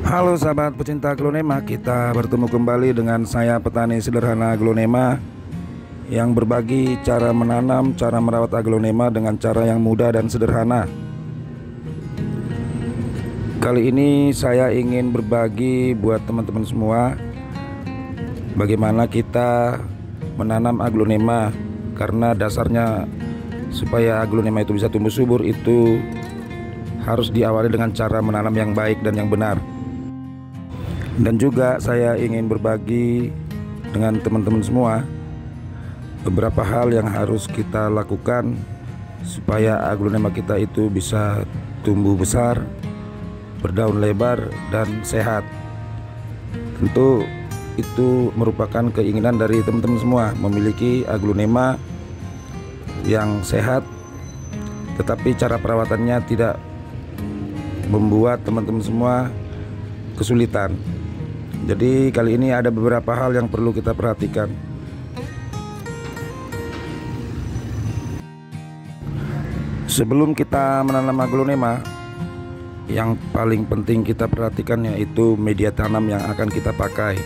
Halo sahabat pecinta aglonema, kita bertemu kembali dengan saya petani sederhana aglonema yang berbagi cara menanam, cara merawat aglonema dengan cara yang mudah dan sederhana. Kali ini saya ingin berbagi buat teman-teman semua bagaimana kita menanam aglonema, karena dasarnya supaya aglonema itu bisa tumbuh subur itu harus diawali dengan cara menanam yang baik dan yang benar. Dan juga saya ingin berbagi dengan teman-teman semua beberapa hal yang harus kita lakukan supaya aglonema kita itu bisa tumbuh besar, berdaun lebar, dan sehat. Tentu itu merupakan keinginan dari teman-teman semua, memiliki aglonema yang sehat, tetapi cara perawatannya tidak membuat teman-teman semua kesulitan. Jadi kali ini ada beberapa hal yang perlu kita perhatikan. Sebelum kita menanam aglonema, yang paling penting kita perhatikan yaitu media tanam yang akan kita pakai.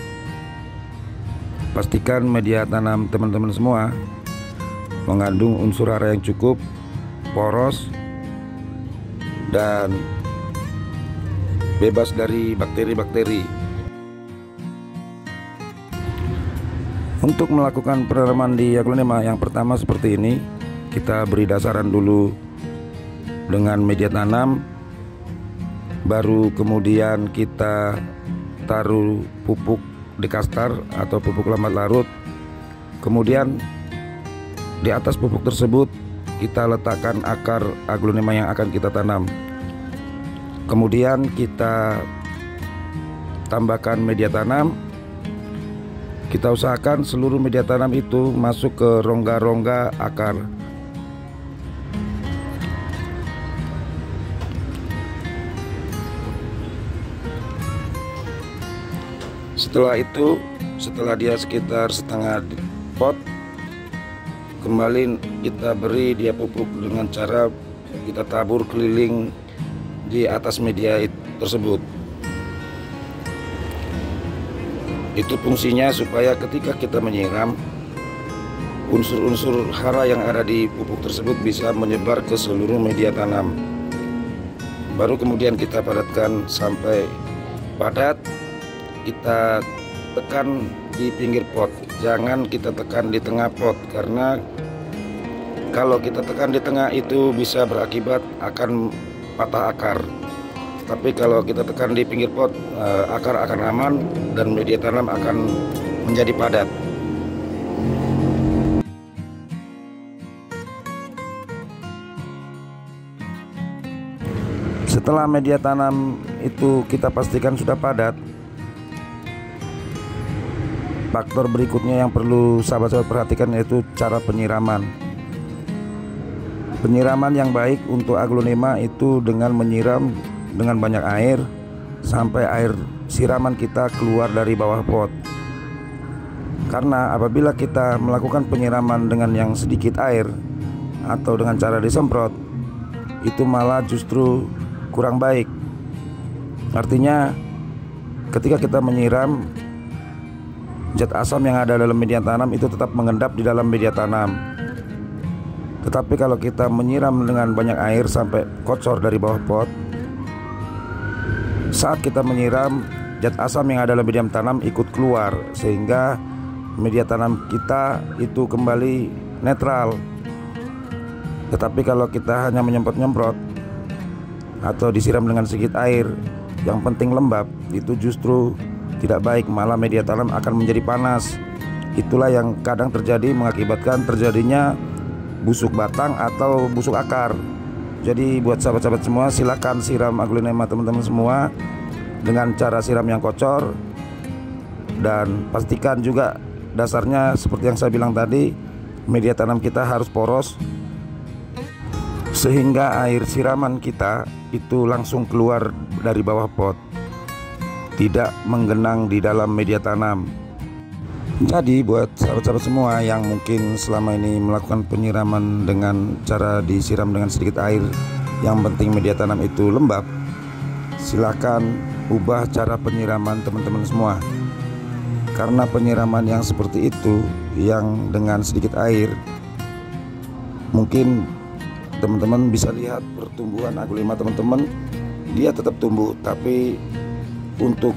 Pastikan media tanam teman-teman semua mengandung unsur hara yang cukup, poros, dan bebas dari bakteri-bakteri. Untuk melakukan penanaman di aglonema, yang pertama seperti ini, kita beri dasaran dulu dengan media tanam, baru kemudian kita taruh pupuk dekastar atau pupuk lambat larut. Kemudian di atas pupuk tersebut kita letakkan akar aglonema yang akan kita tanam. Kemudian kita tambahkan media tanam. Kita usahakan seluruh media tanam itu masuk ke rongga-rongga akar. Setelah itu, setelah dia sekitar setengah pot, kembali kita beri dia pupuk dengan cara kita tabur keliling di atas media tersebut. Itu fungsinya supaya ketika kita menyiram, unsur-unsur hara yang ada di pupuk tersebut bisa menyebar ke seluruh media tanam. Baru kemudian kita padatkan sampai padat. Kita tekan di pinggir pot, jangan kita tekan di tengah pot, karena kalau kita tekan di tengah itu bisa berakibat akan patah akar. Tapi kalau kita tekan di pinggir pot, akar akan aman dan media tanam akan menjadi padat. Setelah media tanam itu kita pastikan sudah padat, faktor berikutnya yang perlu sahabat-sahabat perhatikan yaitu cara penyiraman. Penyiraman yang baik untuk aglonema itu dengan menyiram dengan banyak air sampai air siraman kita keluar dari bawah pot. Karena apabila kita melakukan penyiraman dengan yang sedikit air atau dengan cara disemprot, itu malah justru kurang baik. Artinya ketika kita menyiram, zat asam yang ada dalam media tanam itu tetap mengendap di dalam media tanam. Tetapi kalau kita menyiram dengan banyak air sampai kocor dari bawah pot, saat kita menyiram, zat asam yang ada dalam media tanam ikut keluar, sehingga media tanam kita itu kembali netral. Tetapi kalau kita hanya menyemprot-nyemprot atau disiram dengan sedikit air, yang penting lembab, itu justru tidak baik, malah media tanam akan menjadi panas. Itulah yang kadang terjadi, mengakibatkan terjadinya busuk batang atau busuk akar. Jadi buat sahabat-sahabat semua, silakan siram aglonema teman-teman semua dengan cara siram yang kocor, dan pastikan juga dasarnya seperti yang saya bilang tadi, media tanam kita harus poros sehingga air siraman kita itu langsung keluar dari bawah pot, tidak menggenang di dalam media tanam. Jadi buat sahabat-sahabat semua yang mungkin selama ini melakukan penyiraman dengan cara disiram dengan sedikit air, yang penting media tanam itu lembab, silakan ubah cara penyiraman teman-teman semua. Karena penyiraman yang seperti itu, yang dengan sedikit air, mungkin teman-teman bisa lihat pertumbuhan aglonema teman-teman, dia tetap tumbuh, tapi untuk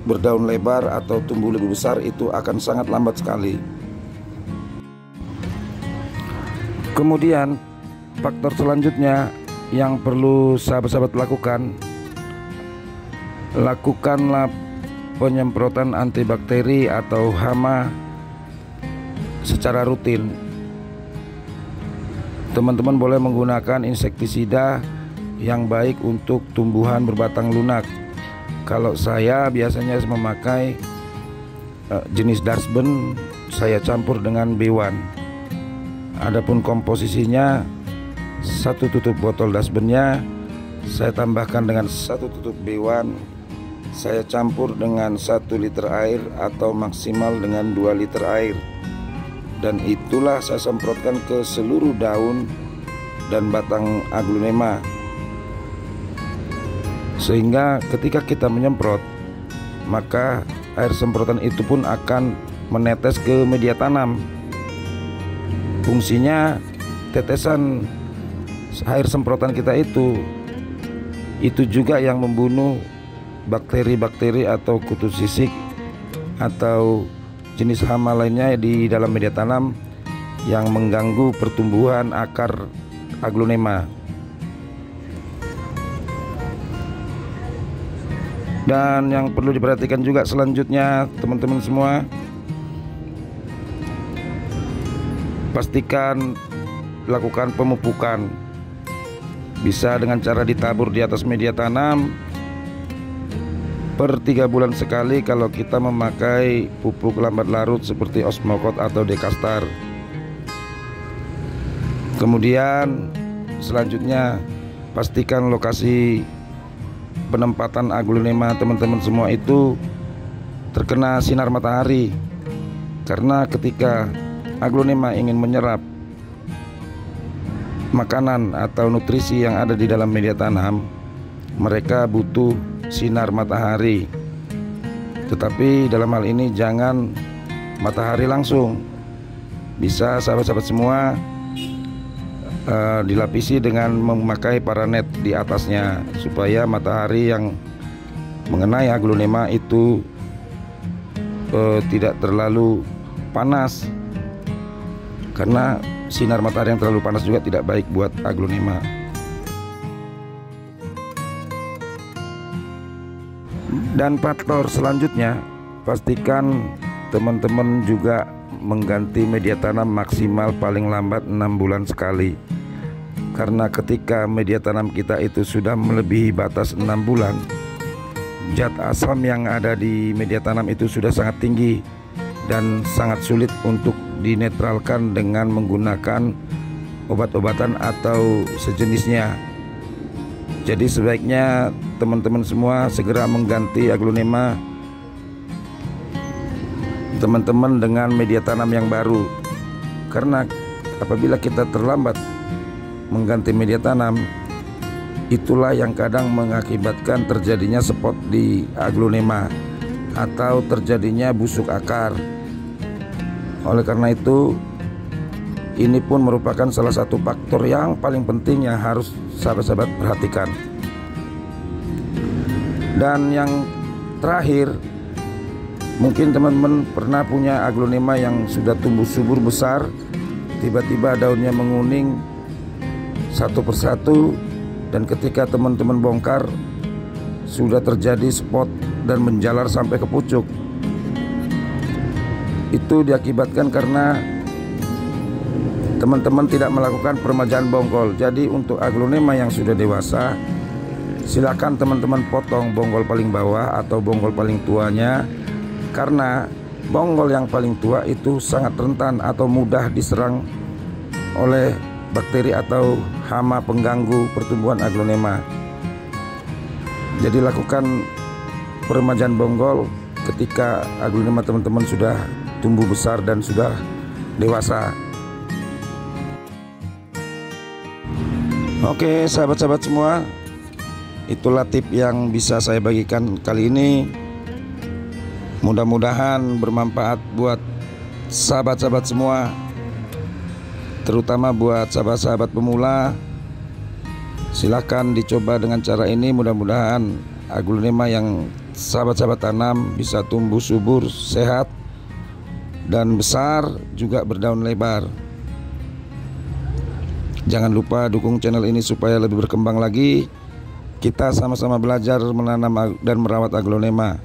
berdaun lebar atau tumbuh lebih besar itu akan sangat lambat sekali. Kemudian faktor selanjutnya yang perlu sahabat-sahabat lakukanlah penyemprotan antibakteri atau hama secara rutin. Teman-teman boleh menggunakan insektisida yang baik untuk tumbuhan berbatang lunak. Kalau saya biasanya memakai jenis Dustben, saya campur dengan B1. Adapun komposisinya, 1 tutup botol Dustbennya saya tambahkan dengan 1 tutup B1, saya campur dengan 1 liter air atau maksimal dengan 2 liter air, dan itulah saya semprotkan ke seluruh daun dan batang aglonema, sehingga ketika kita menyemprot, maka air semprotan itu pun akan menetes ke media tanam. Fungsinya tetesan air semprotan kita itu juga yang membunuh bakteri-bakteri atau kutu sisik atau jenis hama lainnya di dalam media tanam yang mengganggu pertumbuhan akar aglonema. Dan yang perlu diperhatikan juga selanjutnya teman-teman semua, pastikan lakukan pemupukan, bisa dengan cara ditabur di atas media tanam per 3 bulan sekali kalau kita memakai pupuk lambat larut seperti Osmocote atau Dekastar. Kemudian selanjutnya pastikan lokasi penempatan aglonema teman-teman semua itu terkena sinar matahari, karena ketika aglonema ingin menyerap makanan atau nutrisi yang ada di dalam media tanam, mereka butuh sinar matahari. Tetapi dalam hal ini jangan matahari langsung, bisa sahabat-sahabat semua dilapisi dengan memakai paranet di atasnya, supaya matahari yang mengenai aglonema itu tidak terlalu panas, karena sinar matahari yang terlalu panas juga tidak baik buat aglonema. Dan faktor selanjutnya, pastikan teman-teman juga mengganti media tanam maksimal paling lambat 6 bulan sekali. Karena ketika media tanam kita itu sudah melebihi batas 6 bulan, zat asam yang ada di media tanam itu sudah sangat tinggi dan sangat sulit untuk dinetralkan dengan menggunakan obat-obatan atau sejenisnya. Jadi sebaiknya teman-teman semua segera mengganti aglonema teman-teman dengan media tanam yang baru. Karena apabila kita terlambat mengganti media tanam, itulah yang kadang mengakibatkan terjadinya spot di aglonema atau terjadinya busuk akar. Oleh karena itu, ini pun merupakan salah satu faktor yang paling penting yang harus sahabat-sahabat perhatikan. Dan yang terakhir, mungkin teman-teman pernah punya aglonema yang sudah tumbuh subur besar, tiba-tiba daunnya menguning satu persatu, dan ketika teman-teman bongkar sudah terjadi spot dan menjalar sampai ke pucuk. Itu diakibatkan karena teman-teman tidak melakukan peremajaan bonggol. Jadi untuk aglonema yang sudah dewasa, silakan teman-teman potong bonggol paling bawah atau bonggol paling tuanya, karena bonggol yang paling tua itu sangat rentan atau mudah diserang oleh bakteri atau hama pengganggu pertumbuhan aglonema. Jadi lakukan peremajaan bonggol ketika aglonema teman-teman sudah tumbuh besar dan sudah dewasa. Oke sahabat-sahabat semua, Itulah tip yang bisa saya bagikan kali ini. Mudah-mudahan bermanfaat buat sahabat-sahabat semua, terutama buat sahabat-sahabat pemula. Silahkan dicoba dengan cara ini. Mudah-mudahan aglonema yang sahabat-sahabat tanam bisa tumbuh subur, sehat, dan besar, juga berdaun lebar. Jangan lupa dukung channel ini supaya lebih berkembang lagi. Kita sama-sama belajar menanam dan merawat aglonema.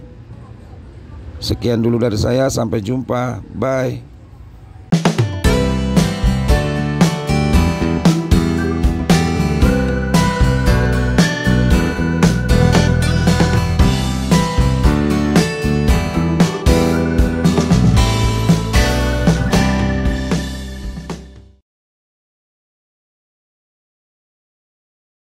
Sekian dulu dari saya, sampai jumpa, bye.